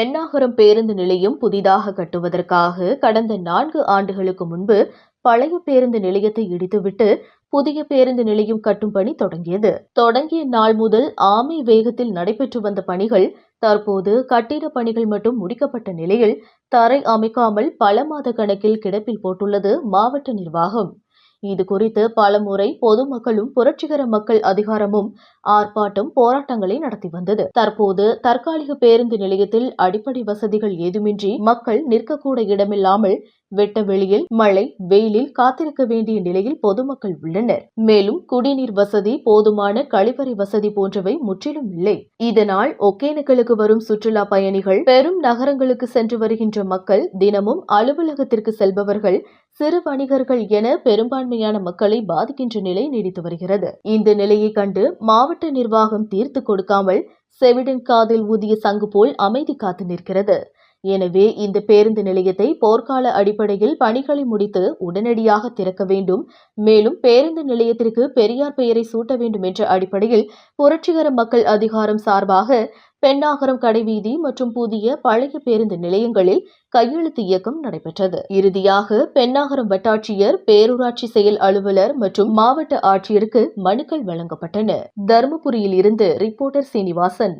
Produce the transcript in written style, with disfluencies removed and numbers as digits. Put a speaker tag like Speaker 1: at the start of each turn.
Speaker 1: பென்னாகரம் பேருந்து நிலையம் புதிதாக கட்டுவதற்காக கடந்த 4 ஆண்டுகளுக்கு முன்பு பழைய பேருந்து நிலையத்தை இடித்துவிட்டு புதிய பேருந்து நிலையம் கட்டும் பணி தொடங்கிய நாள் முதல் ஆமை வேகத்தில் நடைபெற்று வந்த பணிகள் தற்போது கட்டிட பணிகள் மட்டும் முடிக்கப்பட்ட நிலையில் தரை அமைக்காமல் பல மாத கணக்கில் கிடப்பில் போட்டுள்ளது மாவட்ட நிர்வாகம். இதுகுறித்து பலமுறை பொதுமக்களும் புரட்சிகர மக்கள் அதிகாரமும் ஆர்ப்பாட்டம் போராட்டங்களை நடத்தி வந்தது. தற்போது தற்காலிக பேருந்து நிலையத்தில் அடிப்படை வசதிகள் ஏதுமின்றி மக்கள் நிற்கக்கூட இடமில்லாமல் வெட்ட வெளியில் மழை வெயிலில் காத்திருக்க வேண்டிய நிலையில் பொதுமக்கள் உள்ளனர். மேலும் குடிநீர் வசதி, போதுமான கழிவறை வசதி போன்றவை முற்றிலும் இல்லை. இதனால் ஒகேனக்கலுக்கு வரும் சுற்றுலா பயணிகள், பெரும் நகரங்களுக்கு சென்று வருகின்ற மக்கள், தினமும் அலுவலகத்திற்கு செல்பவர்கள், சிறு வணிகர்கள் என பெரும்பான்மையான மக்களை பாதிக்கின்ற நிலை நீடித்து வருகிறது. இந்த நிலையை கண்டு மாவட்ட நிர்வாகம் தீர்த்து கொடுக்காமல் செவிடன் காதில் ஊதிய சங்கு போல் அமைதி காத்து நிற்கிறது. எனவே இந்த பேருந்து நிலையத்தை போர்க்கால அடிப்படையில் பணிகளை முடித்து உடனடியாக திறக்க வேண்டும். மேலும் பேருந்து நிலையத்திற்கு பெரியார் பெயரை சூட்ட வேண்டும் என்ற அடிப்படையில் புரட்சிகர மக்கள் அதிகாரம் சார்பாக பென்னாகரம் கடைவீதி மற்றும் புதிய பழைய பேருந்து நிலையங்களில் கையெழுத்து இயக்கம் நடைபெற்றது. இறுதியாக பென்னாகரம் வட்டாட்சியர், பேரூராட்சி செயல் அலுவலர் மற்றும் மாவட்ட ஆட்சியருக்கு மனுக்கள் வழங்கப்பட்டன. தருமபுரியில் இருந்து ரிப்போர்ட்டர் சீனிவாசன்.